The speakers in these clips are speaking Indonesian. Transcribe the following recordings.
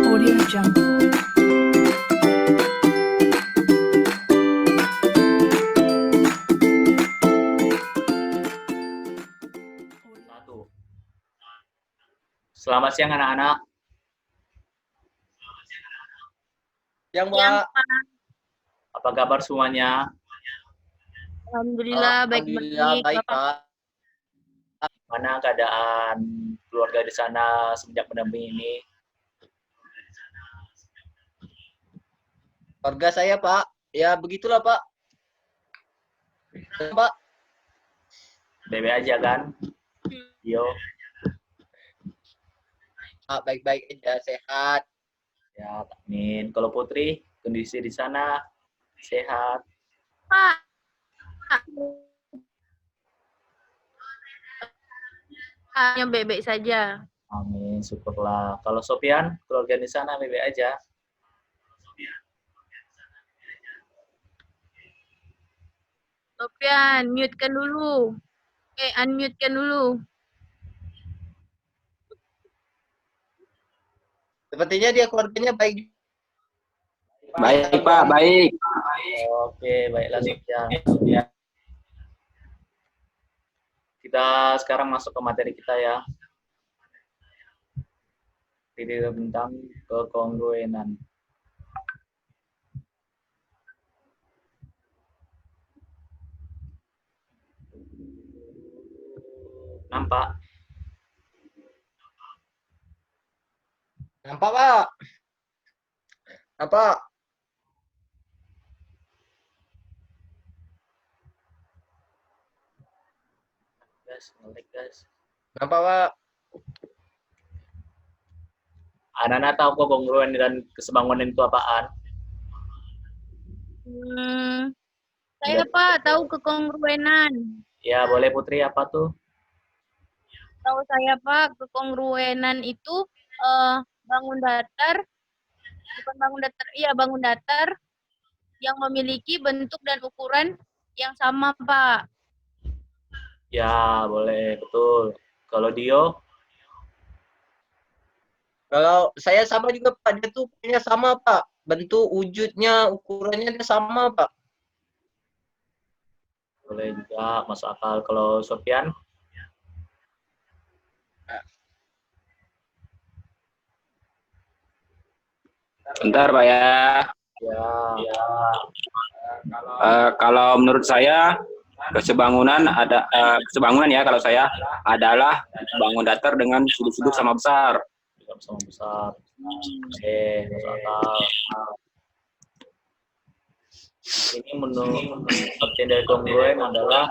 Audio Jungle. Satu. Selamat siang anak-anak. Yang Yang Pak. Apa kabar semuanya? Alhamdulillah Alhamdulillah baik-baik. baik, Pak. Mana keadaan keluarga di sana semenjak pandemi ini? Keluarga saya, Pak. Ya begitulah, Pak. Pak. Bebe aja kan? Yo, Pak, baik-baik aja, sehat. ya, amin. Kalau Putri, kondisi di sana sehat? Pak. Hanya bebek saja. Amin, syukurlah. Kalau Sofian, keluarga di sana bebe aja? Sofian, mute-kan dulu. Unmute-kan dulu. Sepertinya dia keluarganya baik. Baik Pak, baik. Oke, baiklah Sofian. Kita sekarang masuk ke materi kita ya. Jadi tentang kekongruenan. Nampak? Nampak, Pak? Nampak? Guys, ngelik guys. Nampak, Pak? Anak-anak tahu kekongruan dan kesebangunan itu apaan? Saya Pak tahu kekongruenan. Ya, boleh Putri, apa tuh? Tahu saya Pak, kekongruenan itu bangun datar, bukan bangun datar, iya bangun datar yang memiliki bentuk dan ukuran yang sama Pak. Ya, boleh, betul. Kalau Dio? Kalau saya sama juga, Pak. Dia tuh punya sama, Pak. Bentuk, wujudnya, ukurannya dia sama, Pak. Boleh juga, masuk akal. Kalau Sofian? Bentar Pak ya. Ya. Kalau menurut saya kesebangunan ya kalau saya adalah bangun datar dengan sudut-sudut sama besar. Sama besar. Oke, masuk akal. Ini menurut pengertian dari kongruen adalah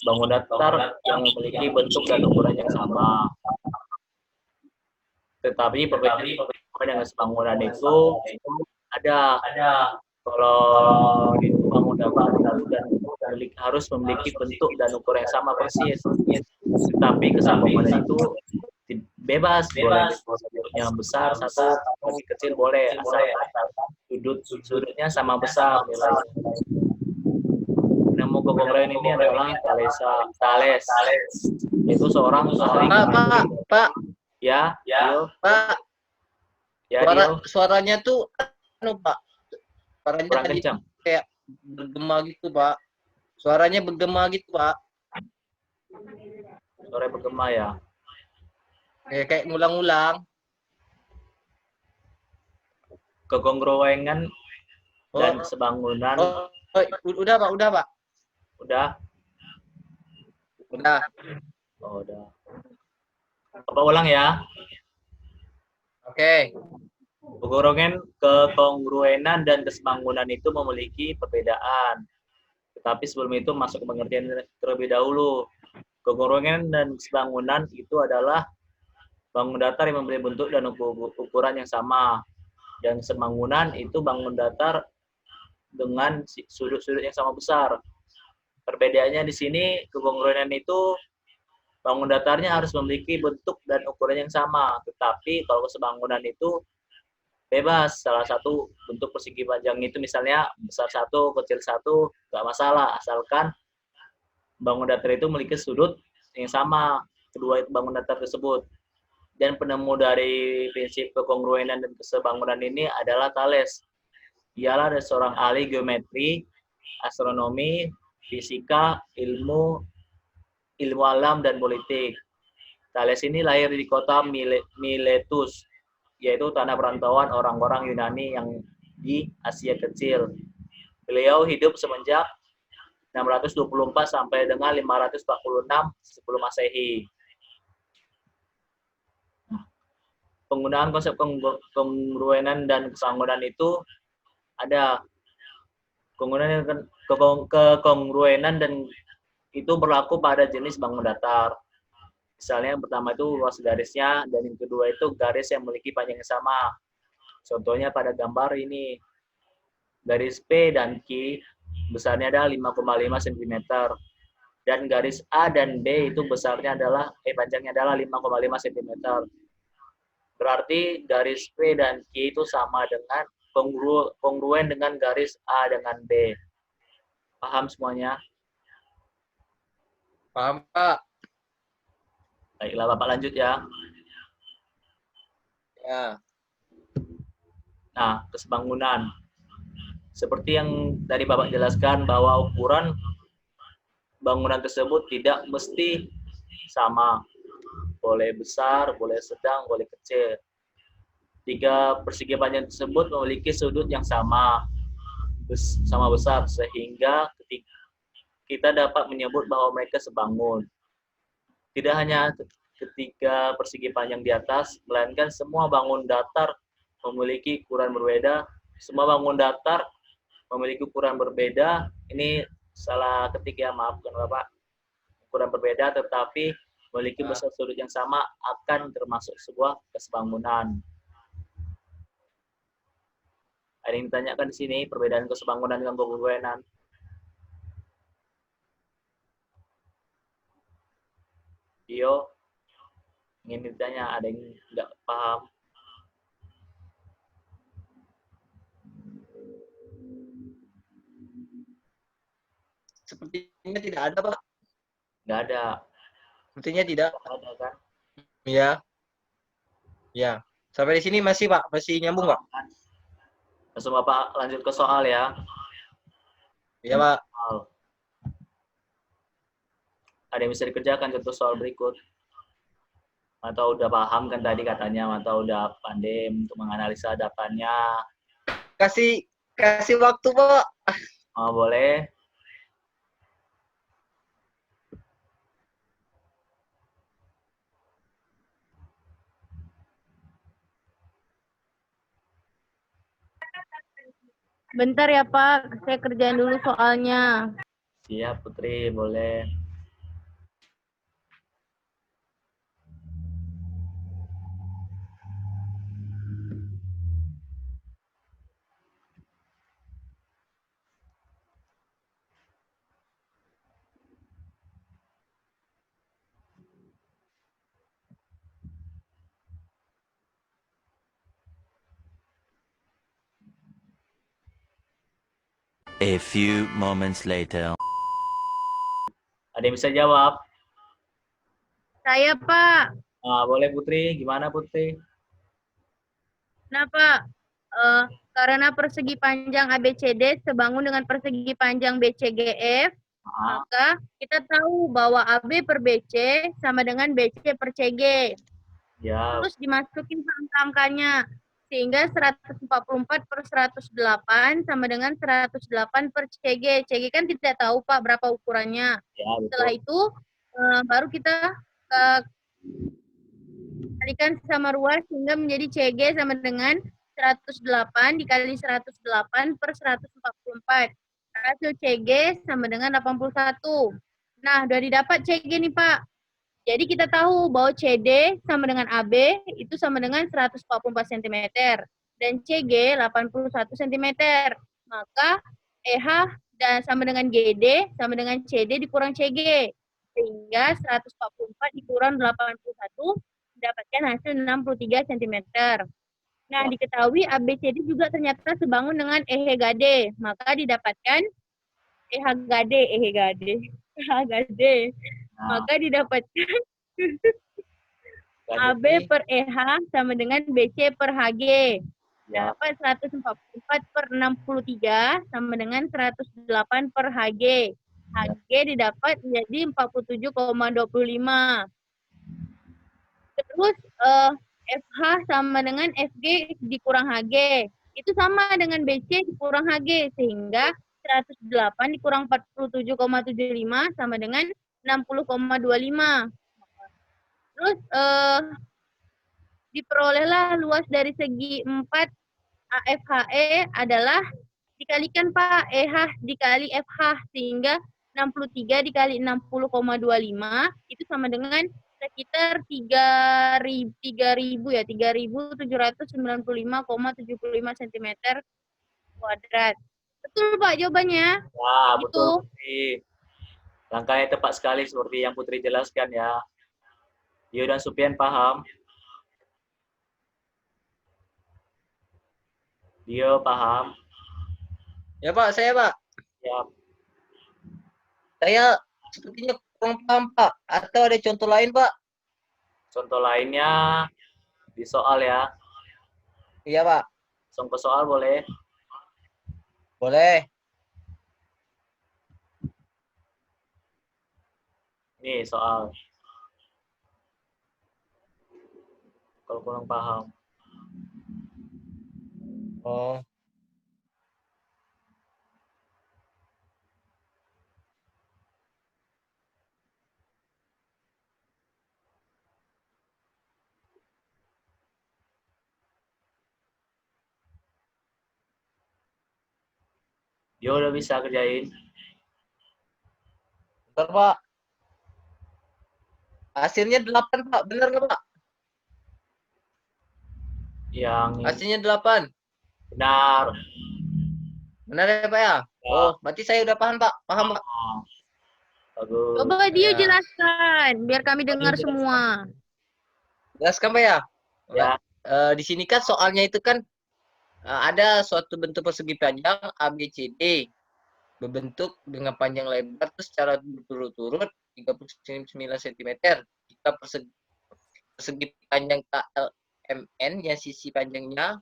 bangun datar yang memiliki bentuk dan ukuran yang sama. Tetapi perbedaan dengan bangunan itu ada. Kalau itu bangun datar dan harus memiliki bentuk dan ukuran yang sama persis. Tetapi kesamaan itu bebas, boleh sudutnya besar satu, lebih kecil boleh, asal sudutnya sama besar nilainya. Penemu kekongruan ini adalah Thales. Itu seorang ahli. Pak. Ya. Pak. Ya, suaranya tuh Pak. Suaranya kurang tadi kencang. Kayak bergema gitu, Pak. Suaranya bergema gitu, Pak. Suara bergema ya. Kayak ngulang-ulang. Kekongruengan dan kesebangunan. Udah, Pak. Udah? Udah. Oh, udah. Apa ulang ya? Oke. Kekongruenan dan kesebangunan itu memiliki perbedaan. Tetapi sebelum itu masuk ke pengertian terlebih dahulu. Kekongruenan dan kesebangunan itu adalah bangun datar yang memiliki bentuk dan ukuran yang sama. Dan kesebangunan itu bangun datar dengan sudut-sudut yang sama besar. Perbedaannya di sini, kekongruenan itu bangun datarnya harus memiliki bentuk dan ukuran yang sama. Tetapi kalau kesebangunan itu bebas, salah satu bentuk persegi panjang itu misalnya besar satu, kecil satu, nggak masalah, asalkan bangun datar itu memiliki sudut yang sama kedua bangun datar tersebut. Dan penemu dari prinsip kekongruenan dan kesebangunan ini adalah Thales. Ialah seorang ahli geometri, astronomi, fisika, ilmu alam, dan politik. Thales ini lahir di kota Miletus, yaitu tanah perantauan orang-orang Yunani yang di Asia Kecil. Beliau hidup semenjak 624 sampai dengan 546 sebelum Masehi. Penggunaan konsep kongruenan dan kesebangunan itu ada kekongruenan dan itu berlaku pada jenis bangun datar. Misalnya yang pertama itu luas garisnya, dan yang kedua itu garis yang memiliki panjang yang sama. Contohnya pada gambar ini, garis P dan Q besarnya adalah 5,5 cm, dan garis A dan B itu panjangnya adalah 5,5 cm. Berarti garis P dan Q itu sama dengan kongruen dengan garis A dengan B. Paham semuanya? Paham, Pak? Baiklah, Bapak lanjut ya. Ya. Nah, kesebangunan. Seperti yang tadi Bapak jelaskan bahwa ukuran bangunan tersebut tidak mesti sama. Boleh besar, boleh sedang, boleh kecil. Tiga persegi panjang tersebut memiliki sudut yang sama besar, sehingga kita dapat menyebut bahwa mereka sebangun. Tidak hanya ketiga persegi panjang di atas, melainkan semua bangun datar memiliki ukuran berbeda. Semua bangun datar memiliki ukuran berbeda. Ini salah ketik ya, maafkan Bapak. Ukuran berbeda tetapi memiliki besar sudut yang sama akan termasuk sebuah kesebangunan. Ada yang ditanyakan di sini perbedaan kesebangunan dengan kongruenan. Dio, ingin ditanya, ada yang nggak paham? Sepertinya tidak ada, Pak. Nggak ada. Sepertinya tidak. Ada kan? Iya. Ya. Sampai di sini masih, Pak? Masih nyambung, Pak? Langsung Bapak lanjut ke soal ya. Iya, Pak. Ada yang bisa dikerjakan contoh soal berikut. Atau udah paham kan tadi katanya, atau udah pandai untuk menganalisa datanya. Kasih waktu, Pak. Oh, boleh. Bentar ya Pak, saya kerjain dulu soalnya. Siap Putri, boleh. A few moments later. Ada yang bisa jawab? Saya Pak. Boleh Putri, gimana Putri? Nah Pak, karena persegi panjang ABCD sebangun dengan persegi panjang BCGF, maka kita tahu bahwa AB per BC sama dengan BC per CG. Ya. Terus dimasukin angka-angkanya. Sehingga 144 per 108 sama dengan 108 per CG. CG kan tidak tahu Pak berapa ukurannya. Ya, setelah itu baru kita kalikan sama ruas sehingga menjadi CG sama dengan 108 dikali 108 per 144. Hasil CG sama dengan 81. Nah, udah didapat CG nih Pak. Jadi kita tahu bahwa CD sama dengan AB itu sama dengan 144 cm dan CG 81 cm. Maka EH dan sama dengan GD sama dengan CD dikurang CG. Sehingga 144 dikurang 81 mendapatkan hasil 63 cm. Nah, diketahui ABCD juga ternyata sebangun dengan EH GAD. Maka didapatkan EH GAD. Maka didapatkan AB per EH sama dengan BC per HG. Ya. Dapat 144 per 63 sama dengan 108 per HG. HG didapat menjadi 47,25. Terus FH sama dengan FG dikurang HG. Itu sama dengan BC dikurang HG. Sehingga 108 dikurang 47,75 sama dengan 60,25. Terus diperolehlah luas dari segi 4 AFHE adalah dikalikan Pak, EH dikali FH, sehingga 63 dikali 60,25 itu sama dengan sekitar 3.000 ya, 3.795,75 cm kuadrat. Betul Pak jawabannya? Wah, Gitu. betul Putri. Langkahnya tepat sekali seperti yang Putri jelaskan ya. Dio dan Supian paham? Dio paham? Ya Pak, saya Pak. Ya, Saya sepertinya kurang paham Pak. Atau ada contoh lain Pak? contoh lainnya di soal ya. Iya Pak. Langsung ke soal boleh? Boleh. Nih soal. Kalau kurang paham. Oh. Dio udah bisa kerjain? Bentar Pak. Hasilnya 8 Pak. Benar nggak Pak? Yang Hasilnya 8. benar. Benar ya Pak ya? Ya. Oh, berarti saya udah paham Pak. Paham Pak. Bagus. Coba Dio Ya. jelaskan biar kami dengar semua. Jelaskan Pak ya? Ya. Di sini kan soalnya itu kan ada suatu bentuk persegi panjang ABCD berbentuk dengan panjang lebar itu secara berturut-turut 39 cm. Jika persegi panjang KLMN yang sisi panjangnya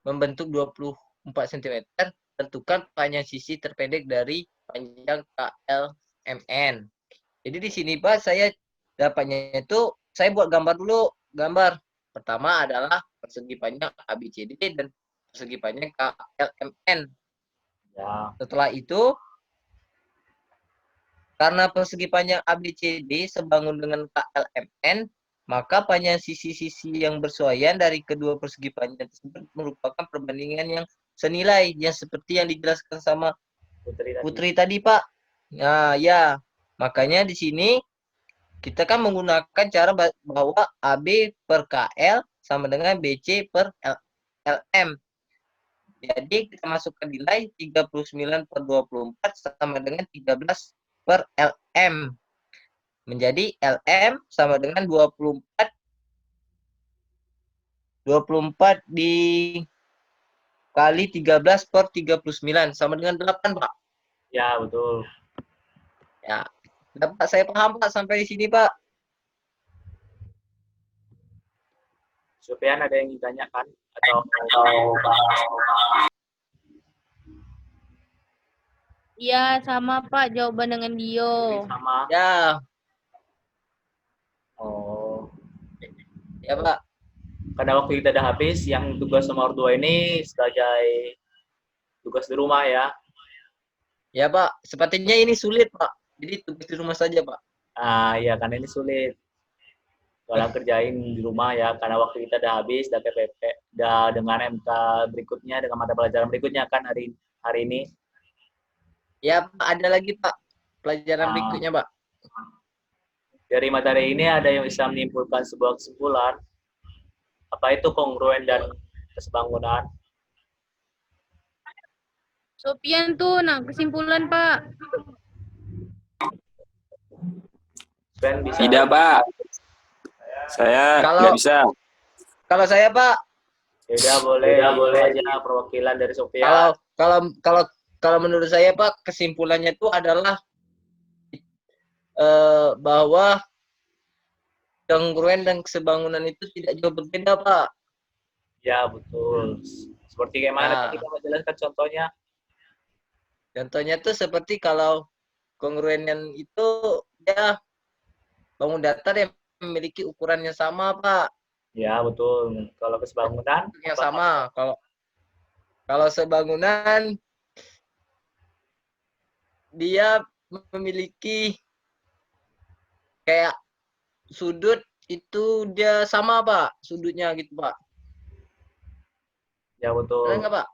membentuk 24 cm, tentukan panjang sisi terpendek dari panjang KLMN. Jadi di sini Pak, saya dapatnya itu, saya buat gambar dulu. Gambar pertama adalah persegi panjang ABCD dan persegi panjang KLMN. Ya. Setelah itu, karena persegi panjang ABCD sebangun dengan KLMN, maka panjang sisi-sisi yang bersuaian dari kedua persegi panjang tersebut merupakan perbandingan yang senilai, yang seperti yang dijelaskan sama Putri tadi Pak. Nah, ya. Makanya di sini kita kan menggunakan cara bahwa AB per KL sama dengan BC per LM. Jadi kita masukkan nilai 39 per 24 sama dengan 13 per LM. Menjadi LM sama dengan 24 dikali 13 per 39 sama dengan 8 Pak. Ya, betul. Ya. Dapat saya paham Pak sampai di sini Pak. Supian ada yang ditanyakan atau Iya, sama Pak jawaban dengan Dio. sama? Ya, Oh, ya Pak. karena waktu kita udah habis, yang tugas nomor 2 ini sebagai tugas di rumah ya. Ya Pak, sepertinya ini sulit Pak. Jadi tugas di rumah saja Pak. Ah, ya karena ini sulit. Kalau kerjain di rumah ya, karena waktu kita udah habis, udah PPP, udah dengan MK berikutnya, dengan mata pelajaran berikutnya kan hari ini. Ya Pak, ada lagi Pak pelajaran berikutnya Pak. Dari materi ini ada yang bisa menyimpulkan sebuah kesimpulan. Apa itu kongruen dan kesebangunan? Sopian tuh, nah kesimpulan Pak. Ben bisa. Tidak, Pak. Saya nggak bisa. Kalau saya Pak, Ya boleh aja perwakilan dari Sophia. kalau menurut saya Pak, kesimpulannya itu adalah bahwa kongruen dan kesebangunan itu tidak jauh berbeda, Pak. Ya, betul. Seperti kayak mana Nah, tadi Bapak jelaskan contohnya? contohnya tuh seperti kalau kongruenen itu dia bangun datar yang memiliki ukuran yang sama, Pak. Ya, betul. Kalau kesebangunan, Yang apa? sama. Kalau sebangunan dia memiliki kayak sudut itu dia sama, Pak. Sudutnya gitu, Pak. Ya, Benar betul. nggak, Pak?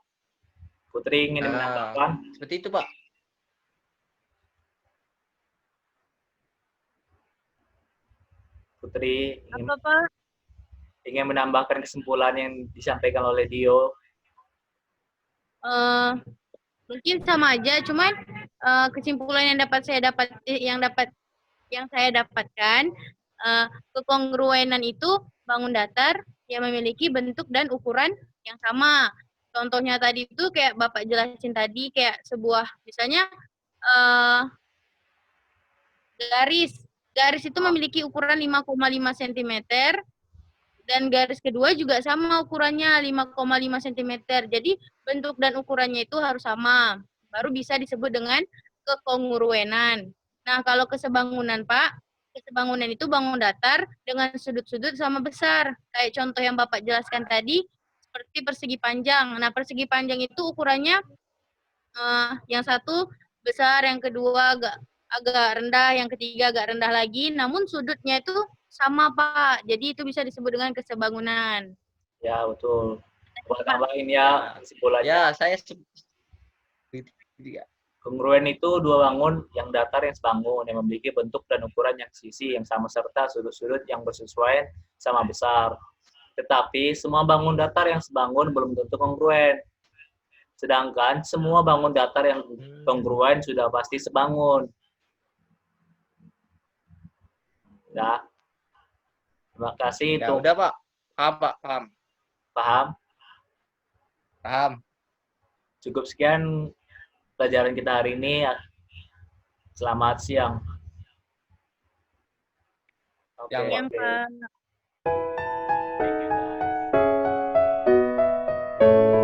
Putri ingin Nah, menambahkan? seperti itu, Pak. Putri Apa, Pak? ingin menambahkan kesimpulan yang disampaikan oleh Dio. Eh, mungkin sama aja, cuman kesimpulan yang saya dapatkan, kekongruenan itu bangun datar yang memiliki bentuk dan ukuran yang sama. Contohnya tadi itu kayak Bapak jelasin tadi, kayak sebuah misalnya garis. Garis itu memiliki ukuran 5,5 cm dan garis kedua juga sama ukurannya 5,5 cm. Jadi bentuk dan ukurannya itu harus sama. Baru bisa disebut dengan kekongruenan. Nah, kalau kesebangunan, Pak, kesebangunan itu bangun datar dengan sudut-sudut sama besar. Kayak contoh yang Bapak jelaskan tadi, seperti persegi panjang. Nah, persegi panjang itu ukurannya yang satu besar, yang kedua agak rendah, yang ketiga agak rendah lagi. Namun sudutnya itu sama, Pak. Jadi itu bisa disebut dengan kesebangunan. Ya, betul. Buat Pak. tambahin ya kesimpulannya. Ya, saya Kongruen itu dua bangun yang datar yang sebangun, yang memiliki bentuk dan ukuran yang sisi yang sama serta sudut-sudut yang bersesuaian sama besar. Tetapi semua bangun datar yang sebangun belum tentu kongruen. Sedangkan semua bangun datar yang kongruen sudah pasti sebangun. Ya. Terima kasih ya itu. udah, Pak. Paham, Pak. Paham. Paham? Paham. Cukup sekian pelajaran kita hari ini. Selamat siang. Oke. Yang Pak. Thank you, guys.